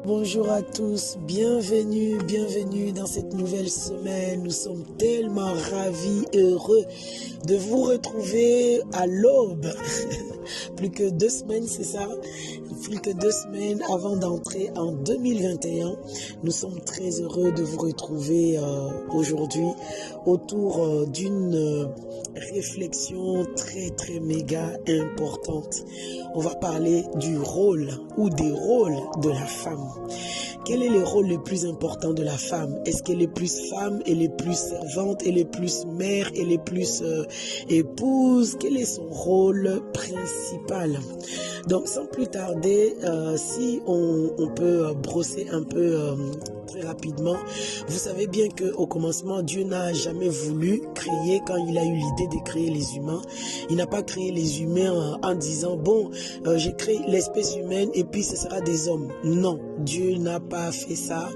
Bonjour à tous, bienvenue dans cette nouvelle semaine. Nous sommes tellement ravis, heureux de vous retrouver à l'aube. Plus que 2 semaines, c'est ça? Plus que 2 semaines avant d'entrer en 2021. Nous sommes très heureux de vous retrouver aujourd'hui autour d'une réflexion très méga importante. On va parler du rôle ou des rôles de la femme. Quel est le rôle le plus important de la femme? Est-ce qu'elle est plus femme, elle est plus servante, elle est plus mère, elle est plus épouse? Quel est son rôle principal? Donc sans plus tarder, si on peut brosser un peu très rapidement, vous savez bien qu'au commencement, Dieu n'a jamais voulu créer, quand il a eu l'idée de créer les humains, il n'a pas créé les humains en disant, bon, j'ai créé l'espèce humaine et puis ce sera des hommes. Non, Dieu n'a pas fait ça.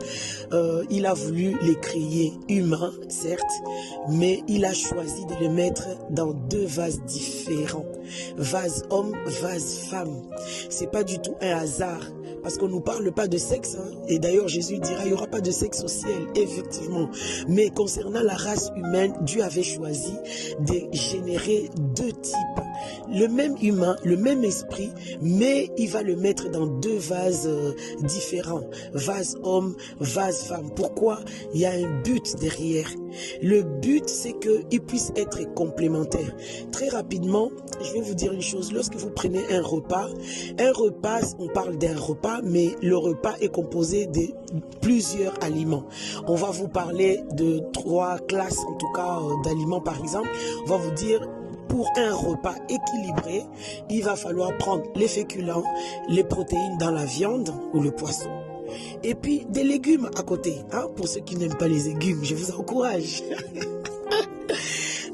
Il a voulu les créer humains, certes, mais il a choisi de les mettre dans 2 vases différents. Vase homme, vase femme. C'est pas du tout un hasard. Parce qu'on ne nous parle pas de sexe, hein. Et d'ailleurs Jésus dira, il n'y aura pas de sexe au ciel, effectivement. Mais concernant la race humaine, Dieu avait choisi de générer 2 types. Le même humain, le même esprit, mais il va le mettre dans 2 vases différents. Vase homme, vase femme. Pourquoi? Il y a un but derrière. Le but, c'est qu'ils puissent être complémentaires. Très rapidement, je vais vous dire une chose. Lorsque vous prenez un repas, on parle d'un repas, mais le repas est composé de plusieurs aliments. On va vous parler de 3 classes, en tout cas, d'aliments, par exemple. On va vous dire, pour un repas équilibré, il va falloir prendre les féculents, les protéines dans la viande ou le poisson. Et puis des légumes à côté, hein, pour ceux qui n'aiment pas les légumes, je vous encourage.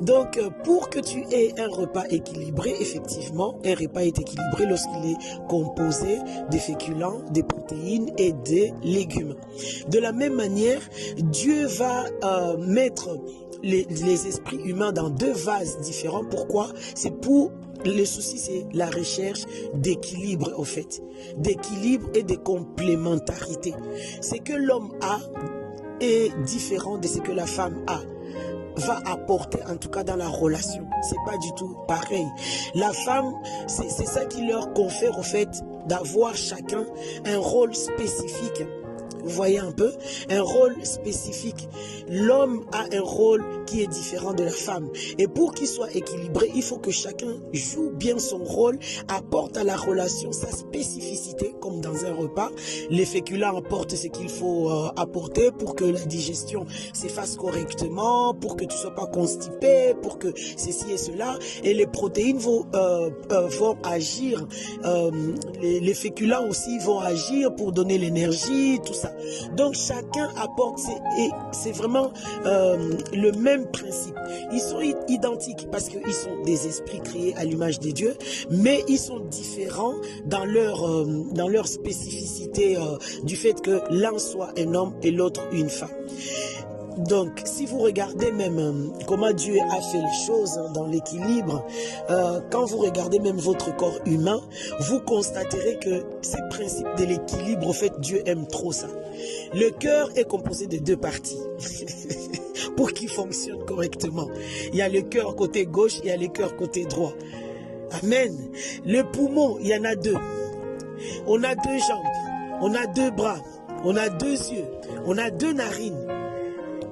Donc, pour que tu aies un repas équilibré, effectivement, un repas est équilibré lorsqu'il est composé des féculents, des protéines et des légumes. De la même manière, Dieu va mettre les esprits humains dans 2 vases différents. Pourquoi? C'est pour... Le souci, c'est la recherche d'équilibre, au fait. D'équilibre et de complémentarité. Ce que l'homme a est différent de ce que la femme a. Va apporter, en tout cas dans la relation. C'est pas du tout pareil. La femme, c'est ça qui leur confère, au fait, d'avoir chacun un rôle spécifique. Vous voyez un peu, un rôle spécifique. L'homme a un rôle qui est différent de la femme. Et pour qu'il soit équilibré, il faut que chacun joue bien son rôle, apporte à la relation sa spécificité, comme dans un repas. Les féculents apportent ce qu'il faut apporter pour que la digestion s'efface correctement, pour que tu ne sois pas constipé, pour que ceci et cela. Et les protéines vont agir, les féculents aussi vont agir pour donner l'énergie, tout ça. Donc chacun apporte, c'est vraiment le même principe. Ils sont identiques parce qu'ils sont des esprits créés à l'image des dieux, mais ils sont différents dans leur spécificité du fait que l'un soit un homme et l'autre une femme. Donc, si vous regardez même comment Dieu a fait les choses dans l'équilibre, quand vous regardez même votre corps humain, vous constaterez que ces principes de l'équilibre, en fait, Dieu aime trop ça. Le cœur est composé de 2 parties pour qu'il fonctionne correctement. Il y a le cœur côté gauche, il y a le cœur côté droit. Amen. Le poumon, il y en a 2. On a 2 jambes, on a 2 bras, on a 2 yeux, on a 2 narines.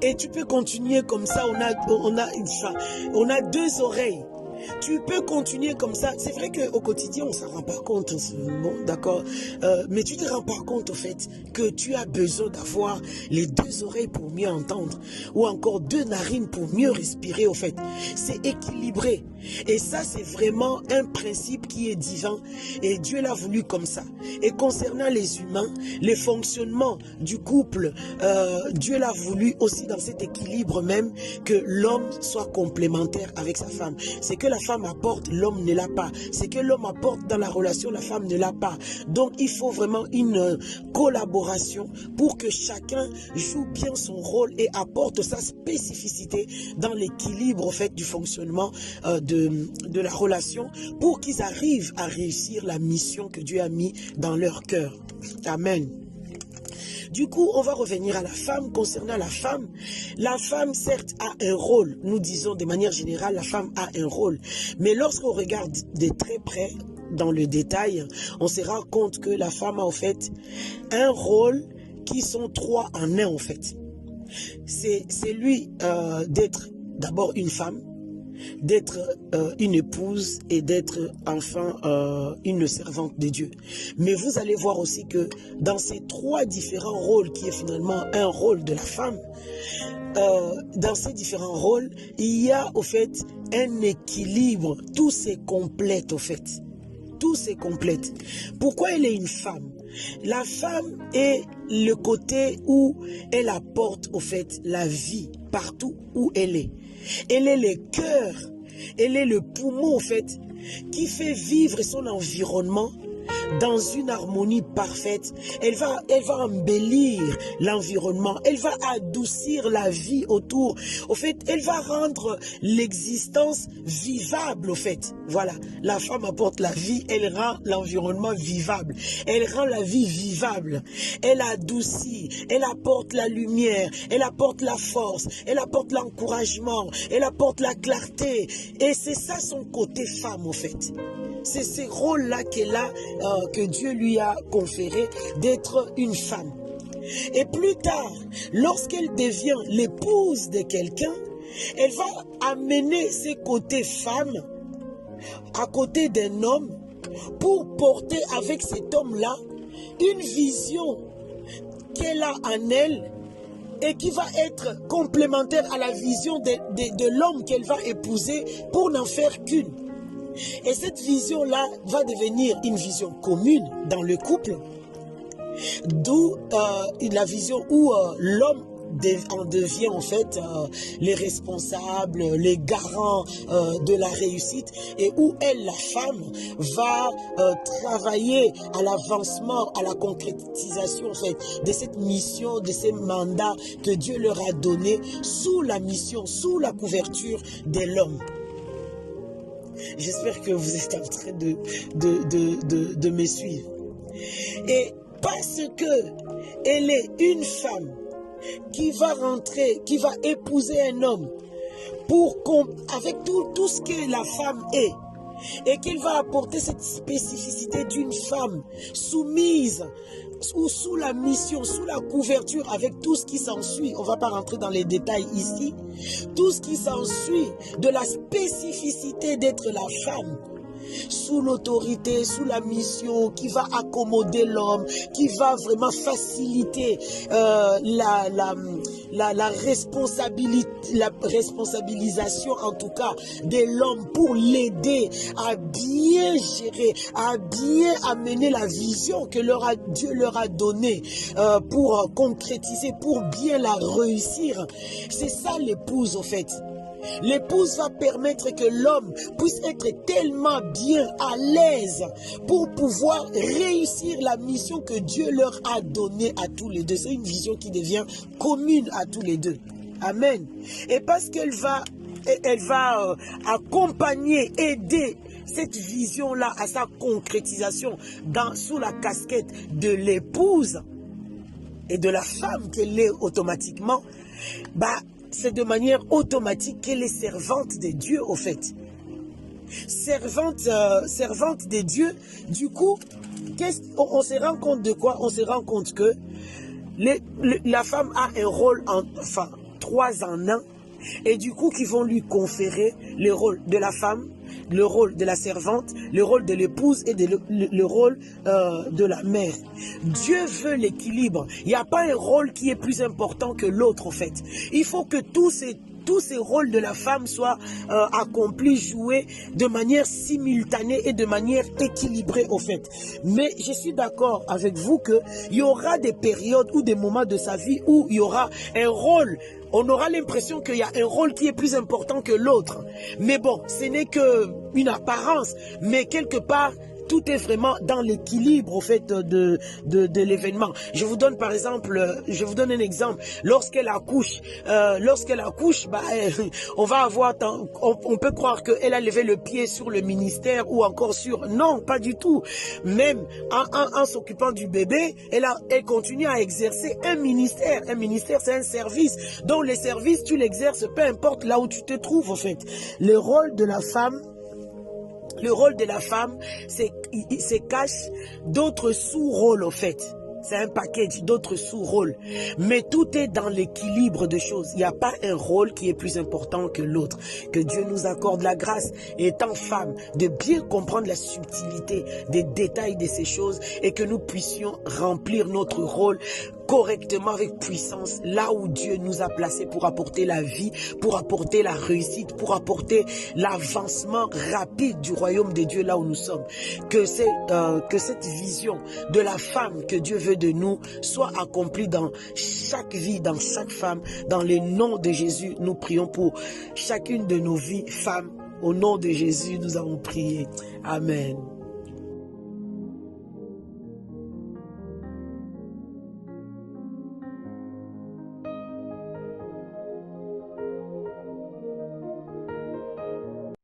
Et tu peux continuer comme ça, on a 2 oreilles. Tu peux continuer comme ça. C'est vrai qu'au quotidien, on ne s'en rend pas compte. Bon, d'accord. Mais tu te rends pas compte, au fait, que tu as besoin d'avoir les 2 oreilles pour mieux entendre. Ou encore 2 narines pour mieux respirer, au fait. C'est équilibré. Et ça, c'est vraiment un principe qui est divin. Et Dieu l'a voulu comme ça. Et concernant les humains, les fonctionnements du couple, Dieu l'a voulu aussi dans cet équilibre même, que l'homme soit complémentaire avec sa femme. C'est que la femme apporte, l'homme ne l'a pas. C'est que l'homme apporte dans la relation, la femme ne l'a pas. Donc, il faut vraiment une collaboration pour que chacun joue bien son rôle et apporte sa spécificité dans l'équilibre, en fait, du fonctionnement de la relation pour qu'ils arrivent à réussir la mission que Dieu a mis dans leur cœur. Amen. Du coup, on va revenir à la femme. Concernant la femme, certes, a un rôle. Nous disons de manière générale, la femme a un rôle. Mais lorsqu'on regarde de très près, dans le détail, on se rend compte que la femme a en fait un rôle qui sont trois en un en fait. C'est lui d'être d'abord une femme, d'être une épouse et d'être enfin une servante de Dieu. Mais vous allez voir aussi que dans ces trois différents rôles qui est finalement un rôle de la femme, dans ces différents rôles, il y a au fait un équilibre, tout se complète au fait. Tout se complète. Pourquoi elle est une femme? La femme est le côté où elle apporte au fait la vie partout où elle est. Elle est le cœur, elle est le poumon au fait qui fait vivre son environnement dans une harmonie parfaite. Elle va embellir l'environnement, elle va adoucir la vie autour. Au fait, elle va rendre l'existence vivable au fait. Voilà, la femme apporte la vie, elle rend l'environnement vivable. Elle rend la vie vivable. Elle adoucit, elle apporte la lumière, elle apporte la force, elle apporte l'encouragement, elle apporte la clarté. Et c'est ça son côté femme au fait. C'est ces rôles-là qu'elle a, que Dieu lui a conféré d'être une femme. Et plus tard, lorsqu'elle devient l'épouse de quelqu'un, elle va amener ses côtés femmes à côté d'un homme pour porter avec cet homme-là une vision qu'elle a en elle et qui va être complémentaire à la vision de l'homme qu'elle va épouser pour n'en faire qu'une. Et cette vision-là va devenir une vision commune dans le couple, d'où la vision où l'homme en devient en fait les responsables, les garants de la réussite, et où elle, la femme, va travailler à l'avancement, à la concrétisation en fait de cette mission, de ces mandats que Dieu leur a donnés sous la mission, sous la couverture de l'homme. J'espère que vous êtes en train de me suivre. Et parce que elle est une femme qui va rentrer, qui va épouser un homme avec tout ce que la femme est, et qu'elle va apporter cette spécificité d'une femme soumise ou sous la mission, sous la couverture, avec tout ce qui s'ensuit. On ne va pas rentrer dans les détails ici. Tout ce qui s'ensuit de la spécificité d'être la femme, sous l'autorité, sous la mission, qui va accommoder l'homme, qui va vraiment faciliter la responsabilisation en tout cas de l'homme pour l'aider à bien gérer, à bien amener la vision que Dieu leur a donnée pour concrétiser, pour bien la réussir. C'est ça l'épouse au fait. L'épouse va permettre que l'homme puisse être tellement bien à l'aise pour pouvoir réussir la mission que Dieu leur a donnée à tous les deux. C'est une vision qui devient commune à tous les deux. Amen. Et parce qu'elle va accompagner, aider cette vision-là à sa concrétisation sous la casquette de l'épouse et de la femme qu'elle est automatiquement, c'est de manière automatique qu'elle est servante de Dieu au fait. Servante de Dieu. Du coup, on se rend compte de quoi? On se rend compte que la femme a un rôle, trois en un, et du coup qui vont lui conférer le rôle de la femme, le rôle de la servante, le rôle de l'épouse et le rôle de la mère. Dieu veut l'équilibre. Il n'y a pas un rôle qui est plus important que l'autre en fait. Il faut que tous ces rôles de la femme soient accomplis, joués de manière simultanée et de manière équilibrée au fait. Mais je suis d'accord avec vous qu'il y aura des périodes ou des moments de sa vie où il y aura un rôle. On aura l'impression qu'il y a un rôle qui est plus important que l'autre. Mais bon, ce n'est qu'une apparence. Mais quelque part, tout est vraiment dans l'équilibre, au fait, de l'événement. Je vous donne par exemple, je vous donne un exemple. Lorsqu'elle accouche, bah, on va avoir, on peut croire qu'elle a levé le pied sur le ministère ou encore sur... Non, pas du tout. Même en s'occupant du bébé, elle continue à exercer un ministère. Un ministère, c'est un service. Donc les services, tu l'exerces, peu importe là où tu te trouves, en fait. Le rôle de la femme, c'est cache d'autres sous-rôles, en fait. C'est un package d'autres sous-rôles. Mais tout est dans l'équilibre de choses. Il n'y a pas un rôle qui est plus important que l'autre. Que Dieu nous accorde la grâce, étant femme, de bien comprendre la subtilité des détails de ces choses et que nous puissions remplir notre rôle correctement, avec puissance, là où Dieu nous a placés pour apporter la vie, pour apporter la réussite, pour apporter l'avancement rapide du royaume de Dieu là où nous sommes. Que cette vision de la femme que Dieu veut de nous soit accomplie dans chaque vie, dans chaque femme. Dans le nom de Jésus, nous prions pour chacune de nos vies, femmes. Au nom de Jésus, nous avons prié. Amen.